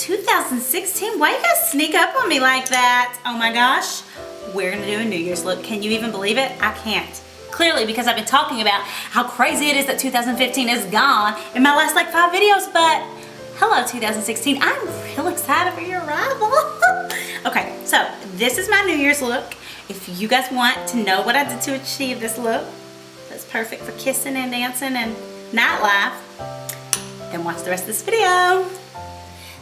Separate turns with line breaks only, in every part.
2016? Why you guys sneak up on me like that? Oh my gosh, we're gonna do a New Year's look. Can you even believe it? I can't. Clearly, because I've been talking about how crazy it is that 2015 is gone in my last like 5 videos, but hello 2016, I'm real excited for your arrival. Okay, so this is my New Year's look. If you guys want to know what I did to achieve this look, that's perfect for kissing and dancing and nightlife, then watch the rest of this video.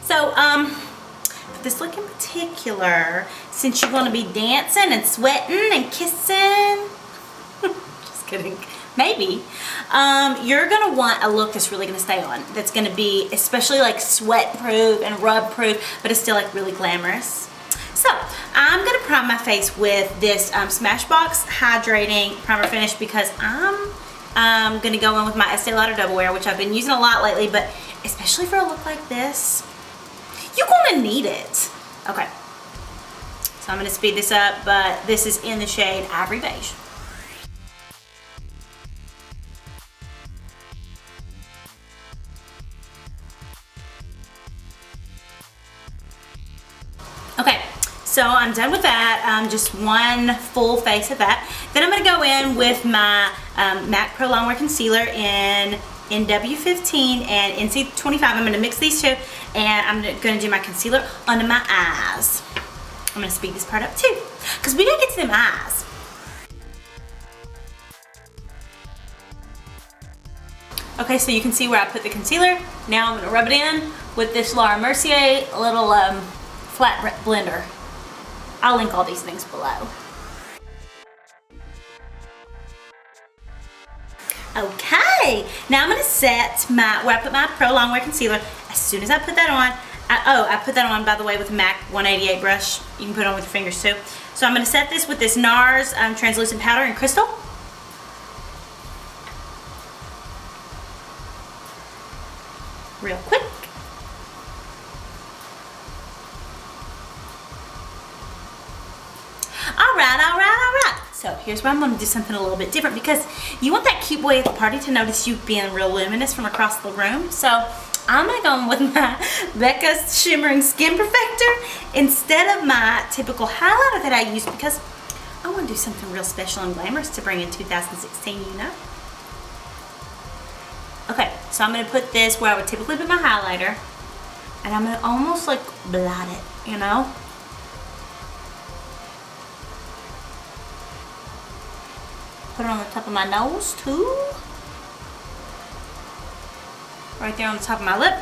So, for this look in particular, since you're gonna be dancing and sweating and kissing, just kidding, maybe, you're gonna want a look that's really gonna stay on. That's gonna be especially like sweat proof and rub proof, but it's still like really glamorous. So, I'm gonna prime my face with this Smashbox Hydrating Primer Finish because I'm gonna go in with my Estee Lauder Double Wear, which I've been using a lot lately, but especially for a look like this, you're gonna need it. Okay, so I'm gonna speed this up, but this is in the shade Ivory Beige. Okay, so I'm done with that, just one full face of that. Then I'm gonna go in with my MAC Pro Longwear Concealer in NW15 and NC25. I'm gonna mix these two, and I'm gonna do my concealer under my eyes. I'm gonna speed this part up too, because we gotta get to them eyes. Okay, so you can see where I put the concealer. Now I'm gonna rub it in with this Laura Mercier little flat blender. I'll link all these things below. Okay, now I'm gonna set where I put my Pro Longwear Concealer. As soon as I put that on, I put that on, by the way, with a MAC 188 brush. You can put it on with your fingers too. So I'm gonna set this with this NARS translucent powder in Crystal. Real quick. Alright. So here's where I'm going to do something a little bit different, because you want that cute boy at the party to notice you being real luminous from across the room. So I'm going to go in with my Becca Shimmering Skin Perfector instead of my typical highlighter that I use, because I want to do something real special and glamorous to bring in 2016, you know? Okay, so I'm going to put this where I would typically put my highlighter, and I'm going to almost like blot it, you know? Put it on the top of my nose too. Right there on the top of my lip.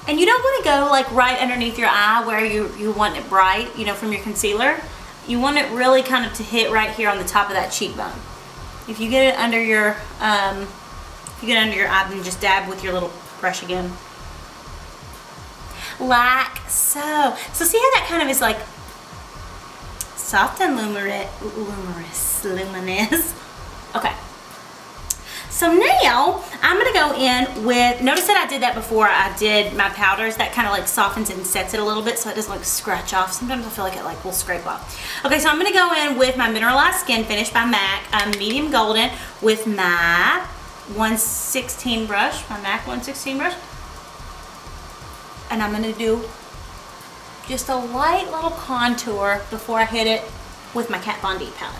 And you don't want to go like right underneath your eye where you want it bright, you know, from your concealer. You want it really kind of to hit right here on the top of that cheekbone. If you get it under your eye, then just dab with your little brush again. Like so. So see how that kind of is like soft and luminous. Okay. So now I'm gonna go in with, notice that I did that before I did my powders. That kind of like softens it and sets it a little bit so it doesn't like scratch off. Sometimes I feel like it like will scrape off. Okay, so I'm gonna go in with my Mineralized Skin Finish by MAC, medium golden, with my 116 brush, my MAC 116 brush. And I'm gonna do just a light little contour before I hit it with my Kat Von D palette.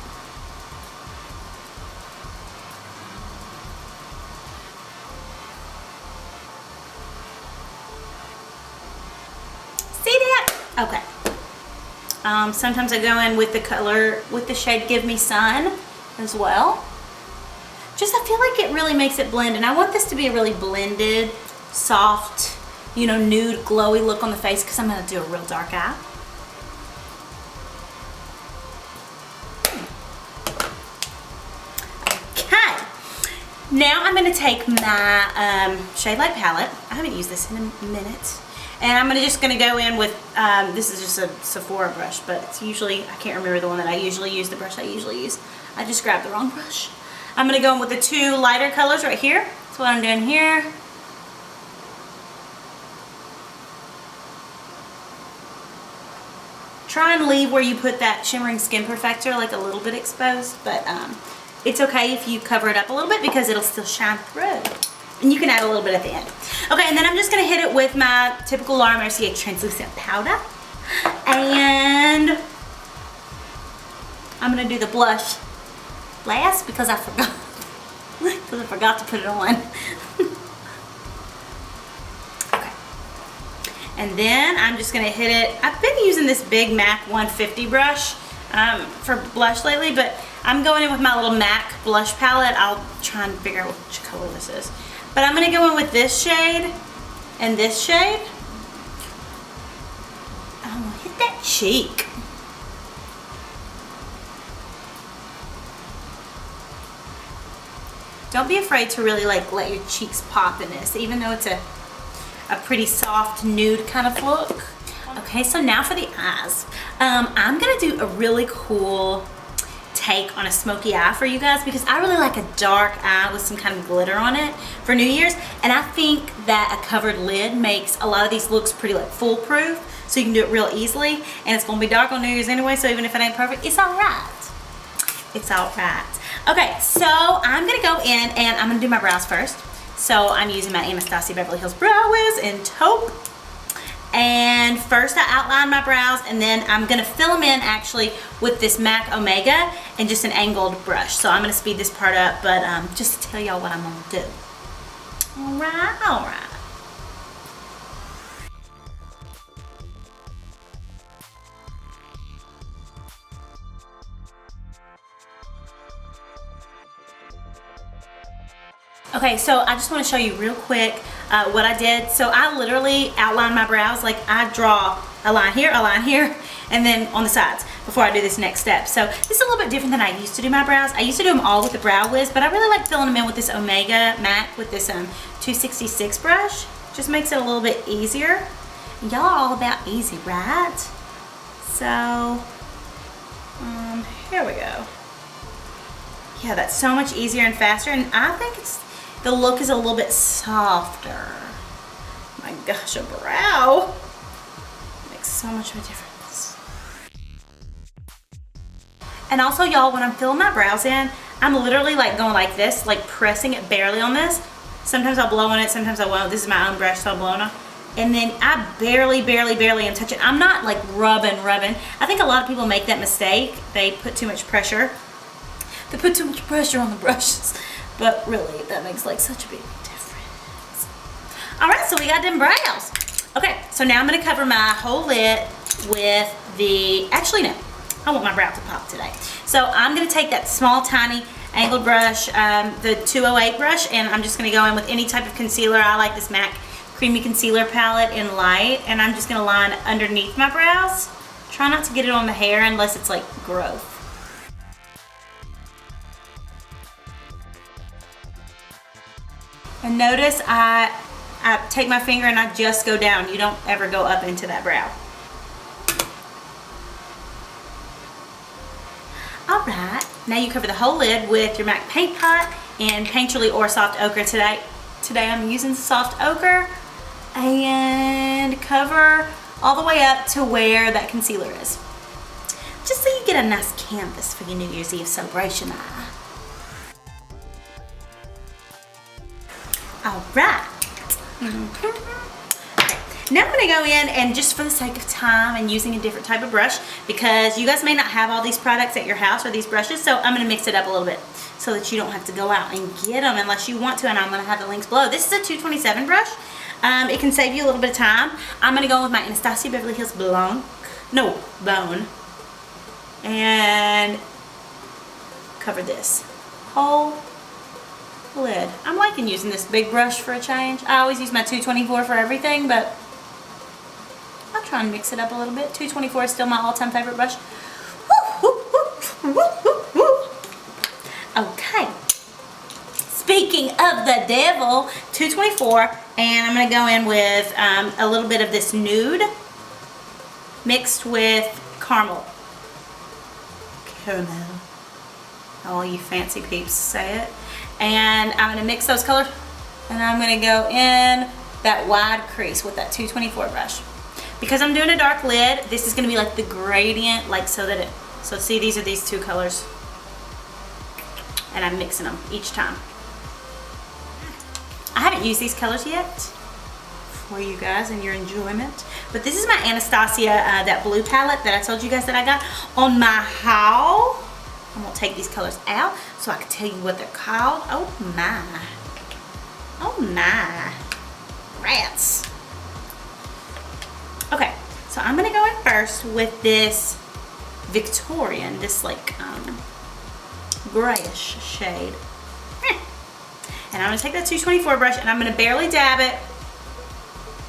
See that? Okay. Sometimes I go in with the color, with the shade Give Me Sun as well. Just, I feel like it really makes it blend, and I want this to be a really blended, soft, you know, nude, glowy look on the face, because I'm going to do a real dark eye. Okay. Now I'm going to take my Shade Light palette. I haven't used this in a minute. And I'm just going to go in with, this is just a Sephora brush, but it's usually, I can't remember the one that I usually use, the brush I usually use. I just grabbed the wrong brush. I'm going to go in with the 2 lighter colors right here. That's what I'm doing here. Try and leave where you put that Shimmering Skin Perfector like a little bit exposed, but it's okay if you cover it up a little bit because it'll still shine through. And you can add a little bit at the end. Okay, and then I'm just gonna hit it with my typical Laura Mercier translucent powder. And I'm gonna do the blush last because I forgot. Because I forgot to put it on. Okay. And then I'm just gonna hit it. I've been using this big MAC 150 brush for blush lately, but I'm going in with my little MAC blush palette. I'll try and figure out which color this is. But I'm gonna go in with this shade and this shade. I'm gonna hit that cheek. Don't be afraid to really like let your cheeks pop in this, even though it's a pretty soft nude kind of look. Okay, so now for the eyes. I'm gonna do a really cool take on a smoky eye for you guys because I really like a dark eye with some kind of glitter on it for New Year's, and I think that a covered lid makes a lot of these looks pretty like foolproof, so you can do it real easily, and it's gonna be dark on New Year's anyway, so even if it ain't perfect, it's all right. It's all right. Okay, so I'm gonna go in and I'm gonna do my brows first. So I'm using my Anastasia Beverly Hills Brow Wiz in taupe. And first I outline my brows, and then I'm gonna fill them in actually with this MAC Omega and just an angled brush. So I'm gonna speed this part up, but just to tell y'all what I'm gonna do. All right, all right. Okay, so I just want to show you real quick what I did. So I literally outline my brows, like I draw a line here, and then on the sides before I do this next step. So this is a little bit different than I used to do my brows. I used to do them all with the Brow Wiz, but I really like filling them in with this Omega MAC with this 266 brush. Just makes it a little bit easier. Y'all are all about easy, right? So here we go. Yeah, that's so much easier and faster, and I think the look is a little bit softer. My gosh, a brow makes so much of a difference. And also, y'all, when I'm filling my brows in, I'm literally like going like this, like pressing it barely on this. Sometimes I'll blow on it, sometimes I won't. This is my own brush, so I'll blow on it. And then I barely am touching. I'm not like rubbing. I think a lot of people make that mistake. They put too much pressure. They put too much pressure on the brushes. But really, that makes like such a big difference. All right, so we got them brows. Okay, so now I'm gonna cover my whole lid with the, actually no, I want my brow to pop today. So I'm gonna take that small, tiny angled brush, the 208 brush, and I'm just gonna go in with any type of concealer. I like this MAC Creamy Concealer Palette in light, and I'm just gonna line underneath my brows. Try not to get it on the hair unless it's like growth. And notice I take my finger and I just go down. You don't ever go up into that brow. All right, now you cover the whole lid with your MAC Paint Pot in Painterly or Soft Ochre today. Today I'm using Soft Ochre, and cover all the way up to where that concealer is. Just so you get a nice canvas for your New Year's Eve celebration eye. All right. Okay. Now I'm gonna go in and just for the sake of time and using a different type of brush, because you guys may not have all these products at your house or these brushes, so I'm gonna mix it up a little bit so that you don't have to go out and get them unless you want to, and I'm gonna have the links below. This is a 227 brush. It can save you a little bit of time. I'm gonna go with my Anastasia Beverly Hills Bone, and cover this whole lid. I'm liking using this big brush for a change. I always use my 224 for everything, but I'll try and mix it up a little bit. 224 is still my all-time favorite brush. Okay. Speaking of the devil, 224, and I'm going to go in with a little bit of this nude mixed with caramel. All you fancy peeps say it. And I'm going to mix those colors, and I'm going to go in that wide crease with that 224 brush. Because I'm doing a dark lid, this is going to be like the gradient, like so see, these are these two colors. and I'm mixing them each time. I haven't used these colors yet for you guys and your enjoyment, but this is my Anastasia, that blue palette that I told you guys that I got on my haul. I'm gonna take these colors out so I can tell you what they're called. Oh my. Oh my. Rats. Okay, so I'm gonna go in first with this Victorian, this like grayish shade. And I'm gonna take that 224 brush and I'm gonna barely dab it.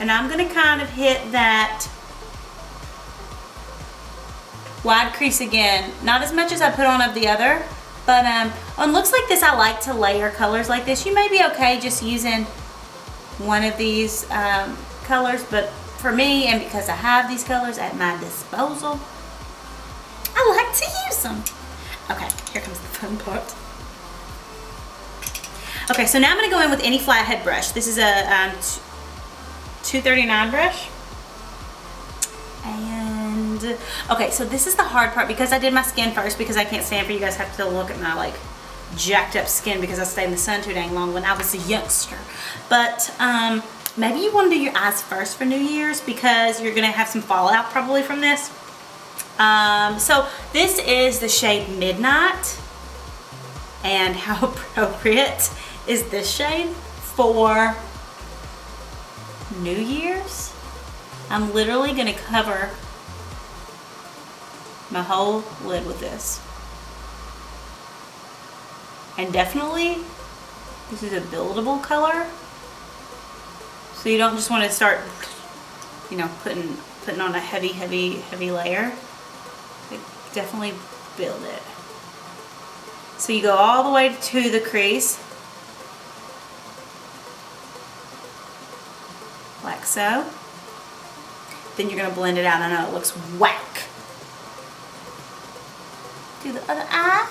And I'm gonna kind of hit that wide crease again. Not as much as I put on of the other, but on looks like this, I like to layer colors like this. You may be okay just using one of these colors, but for me, and because I have these colors at my disposal, I like to use them. Okay, here comes the fun part. Okay, so now I'm gonna go in with any flathead brush. This is a 239 brush. And, okay, so this is the hard part because I did my skin first because I can't stand for you guys to have to look at my like jacked up skin because I stayed in the sun too dang long when I was a youngster. But maybe you wanna do your eyes first for New Year's because you're gonna have some fallout probably from this. So this is the shade Midnight. And how appropriate is this shade for New Year's? I'm literally gonna cover my whole lid with this. And definitely, this is a buildable color. So you don't just want to start, you know, putting on a heavy layer. Definitely build it. So you go all the way to the crease, like so. Then you're gonna blend it out. I know it looks whack. Do the other eye.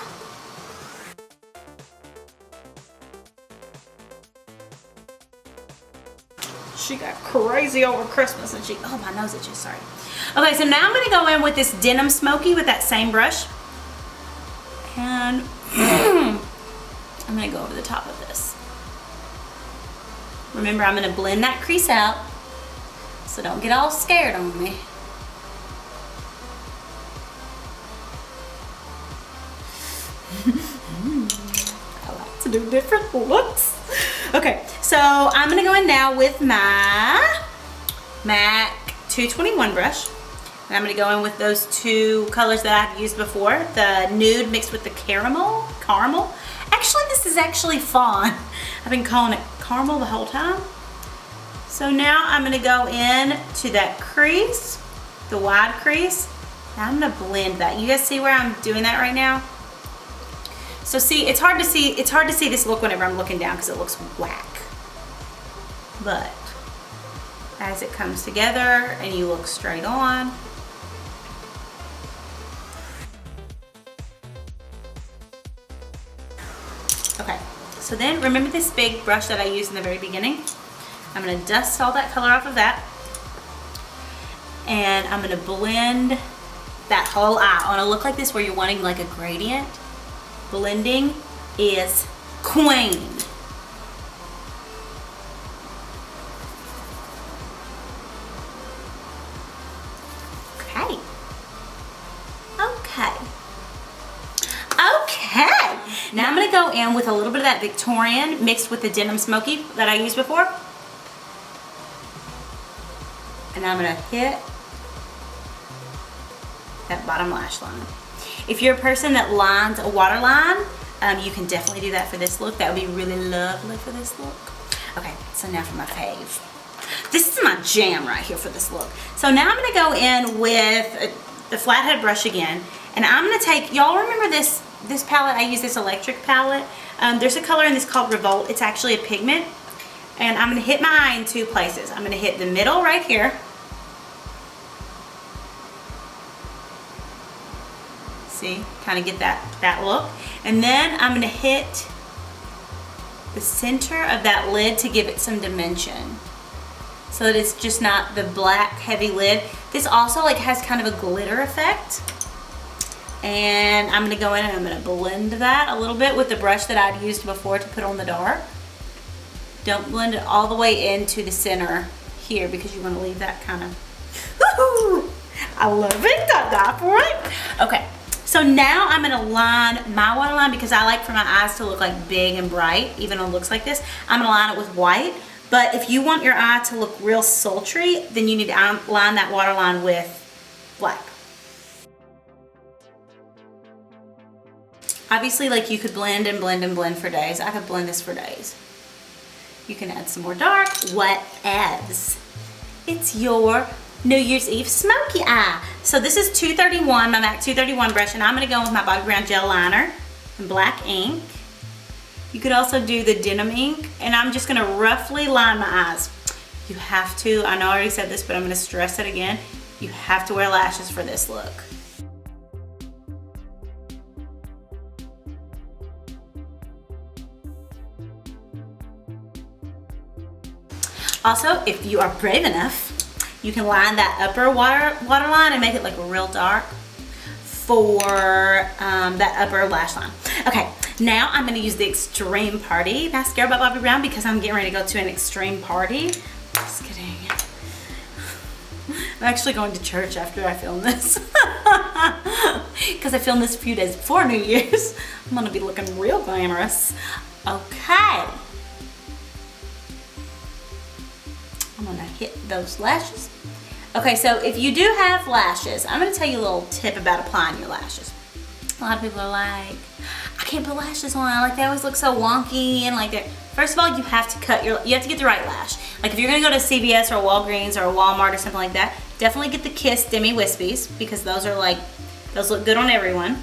She got crazy over Christmas and oh, my nose itches, sorry. Okay, so now I'm gonna go in with this Denim Smoky with that same brush. And I'm gonna go over the top of this. Remember, I'm gonna blend that crease out, so don't get all scared on me. I like to do different looks. Okay, so I'm gonna go in now with my MAC 221 brush. And I'm gonna go in with those two colors that I've used before, the nude mixed with the caramel. Actually, this is actually fawn. I've been calling it caramel the whole time. So now I'm gonna go in to that crease, the wide crease. Now I'm gonna blend that. You guys see where I'm doing that right now? So see, it's hard to see this look whenever I'm looking down because it looks whack. But as it comes together and you look straight on, okay, so then remember this big brush that I used in the very beginning? I'm gonna dust all that color off of that. And I'm gonna blend that whole eye on a look like this where you're wanting like a gradient. Blending is queen. Okay. Now I'm gonna go in with a little bit of that Victorian mixed with the Denim Smoky that I used before. And I'm gonna hit that bottom lash line. If you're a person that lines a waterline, you can definitely do that for this look. That would be really lovely for this look. Okay, so now for my fave. This is my jam right here for this look. So now I'm gonna go in with the flathead brush again, and I'm gonna take, y'all remember this palette? I use this electric palette. There's a color in this called Revolt. It's actually a pigment. And I'm gonna hit my eye in two places. I'm gonna hit the middle right here. See, kind of get that look. And then I'm gonna hit the center of that lid to give it some dimension, so that it's just not the black heavy lid. This also like has kind of a glitter effect. And I'm gonna go in and I'm gonna blend that a little bit with the brush that I'd used before to put on the dark. Don't blend it all the way into the center here because you wanna leave that kind of, woohoo! I love it, got that for it. Okay, so now I'm gonna line my waterline because I like for my eyes to look like big and bright, even though it looks like this. I'm gonna line it with white, but if you want your eye to look real sultry, then you need to line that waterline with black. Obviously, like you could blend and blend and blend for days. I could blend this for days. You can add some more dark, whatevs. It's your New Year's Eve smoky eye. So this is 231, my MAC 231 brush, and I'm gonna go with my Bobbi Brown gel liner and black ink. You could also do the denim ink, and I'm just gonna roughly line my eyes. You have to, I know I already said this, but I'm gonna stress it again. You have to wear lashes for this look. Also, if you are brave enough, you can line that upper waterline and make it like real dark for that upper lash line. Okay, now I'm gonna use the Extreme Party mascara by Bobbi Brown because I'm getting ready to go to an extreme party. Just kidding. I'm actually going to church after I film this. Because I filmed this a few days before New Year's. I'm gonna be looking real glamorous. Okay. I'm gonna hit those lashes. Okay, so if you do have lashes, I'm gonna tell you a little tip about applying your lashes. A lot of people are like, I can't put lashes on, like they always look so wonky and like that. First of all, you have to you have to get the right lash. Like if you're gonna go to CVS or Walgreens or Walmart or something like that, definitely get the Kiss Demi Wispies because those look good on everyone.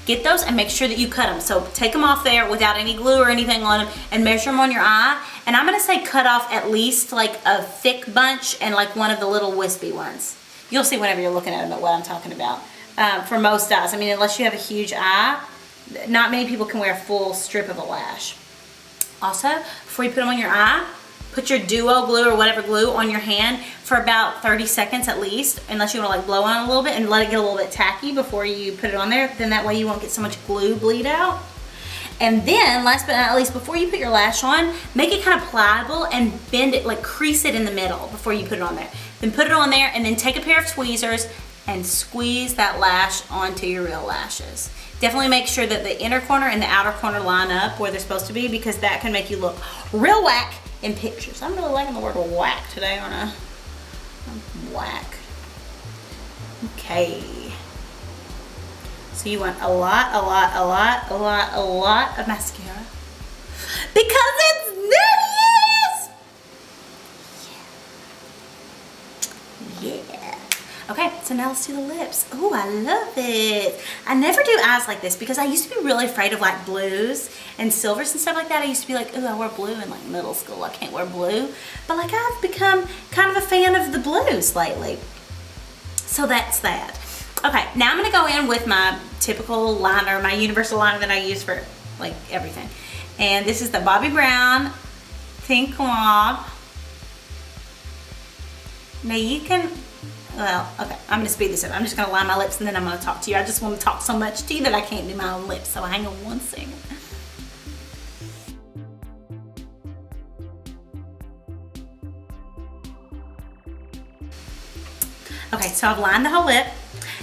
Get those and make sure that you cut them. So take them off there without any glue or anything on them and measure them on your eye. And I'm gonna say cut off at least like a thick bunch and like one of the little wispy ones. You'll see whenever you're looking at them what I'm talking about. For most eyes, I mean, unless you have a huge eye, not many people can wear a full strip of a lash. Also, before you put them on your eye, put your duo glue or whatever glue on your hand for about 30 seconds at least, unless you want to like blow on it a little bit and let it get a little bit tacky before you put it on there. Then that way you won't get so much glue bleed out. And then, last but not least, before you put your lash on, make it kind of pliable and bend it, like crease it in the middle before you put it on there. Then put it on there and then take a pair of tweezers and squeeze that lash onto your real lashes. Definitely make sure that the inner corner and the outer corner line up where they're supposed to be because that can make you look real whack in pictures. I'm really liking the word whack today, aren't I? Whack. Okay. So you want a lot of mascara because it's New Year's. Yeah. Okay, so now let's do the lips. Oh, I love it. I never do eyes like this because I used to be really afraid of like blues and silvers and stuff like that. I used to be like, oh, I wore blue in like middle school. I can't wear blue. But like I've become kind of a fan of the blues lately. So that's that. Okay, now I'm gonna go in with my typical liner, my universal liner that I use for like everything. And this is the Bobbi Brown Pink Mob. Now you can, well, okay, I'm gonna speed this up. I'm just gonna line my lips and then I'm gonna talk to you. I just wanna talk so much to you that I can't do my own lips, so hang on one second. Okay, so I've lined the whole lip.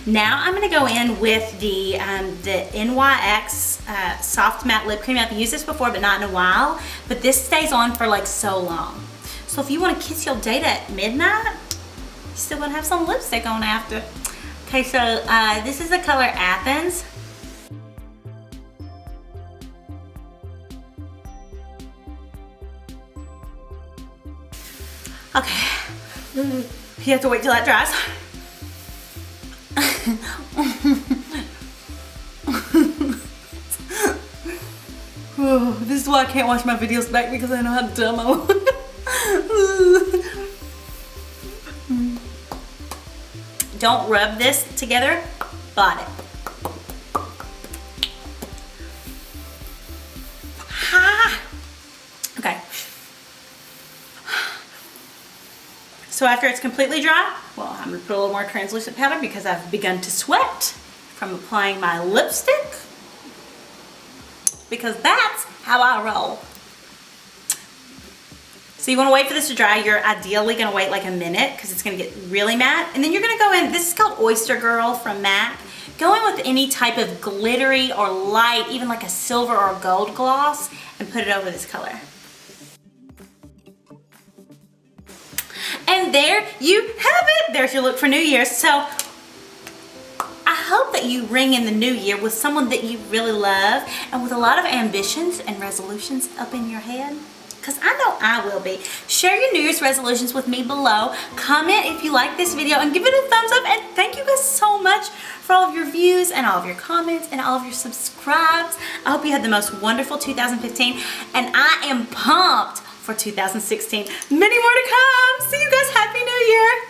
Now I'm gonna go in with the NYX Soft Matte Lip Cream. I've used this before, but not in a while. But this stays on for like so long. So if you wanna kiss your date at midnight, you still gonna have some lipstick on after. Okay, so this is the color Athens. Okay, you have to wait till that dries. This is why I can't watch my videos back because I know how dumb I look. Don't rub this together, blot it. Okay. So after it's completely dry, well, I'm gonna put a little more translucent powder because I've begun to sweat from applying my lipstick, because that's how I roll. So you want to wait for this to dry. You're ideally going to wait like a minute because it's going to get really matte. And then you're going to go in, this is called Oyster Girl from MAC. Go in with any type of glittery or light, even like a silver or gold gloss, and put it over this color. And there you have it. There's your look for New Year's. So I hope that you ring in the new year with someone that you really love and with a lot of ambitions and resolutions up in your head. Because I know I will be. Share your New Year's resolutions with me below. Comment if you like this video and give it a thumbs up. And thank you guys so much for all of your views and all of your comments and all of your subscribes. I hope you had the most wonderful 2015. And I am pumped for 2016. Many more to come. See you guys. Happy New Year.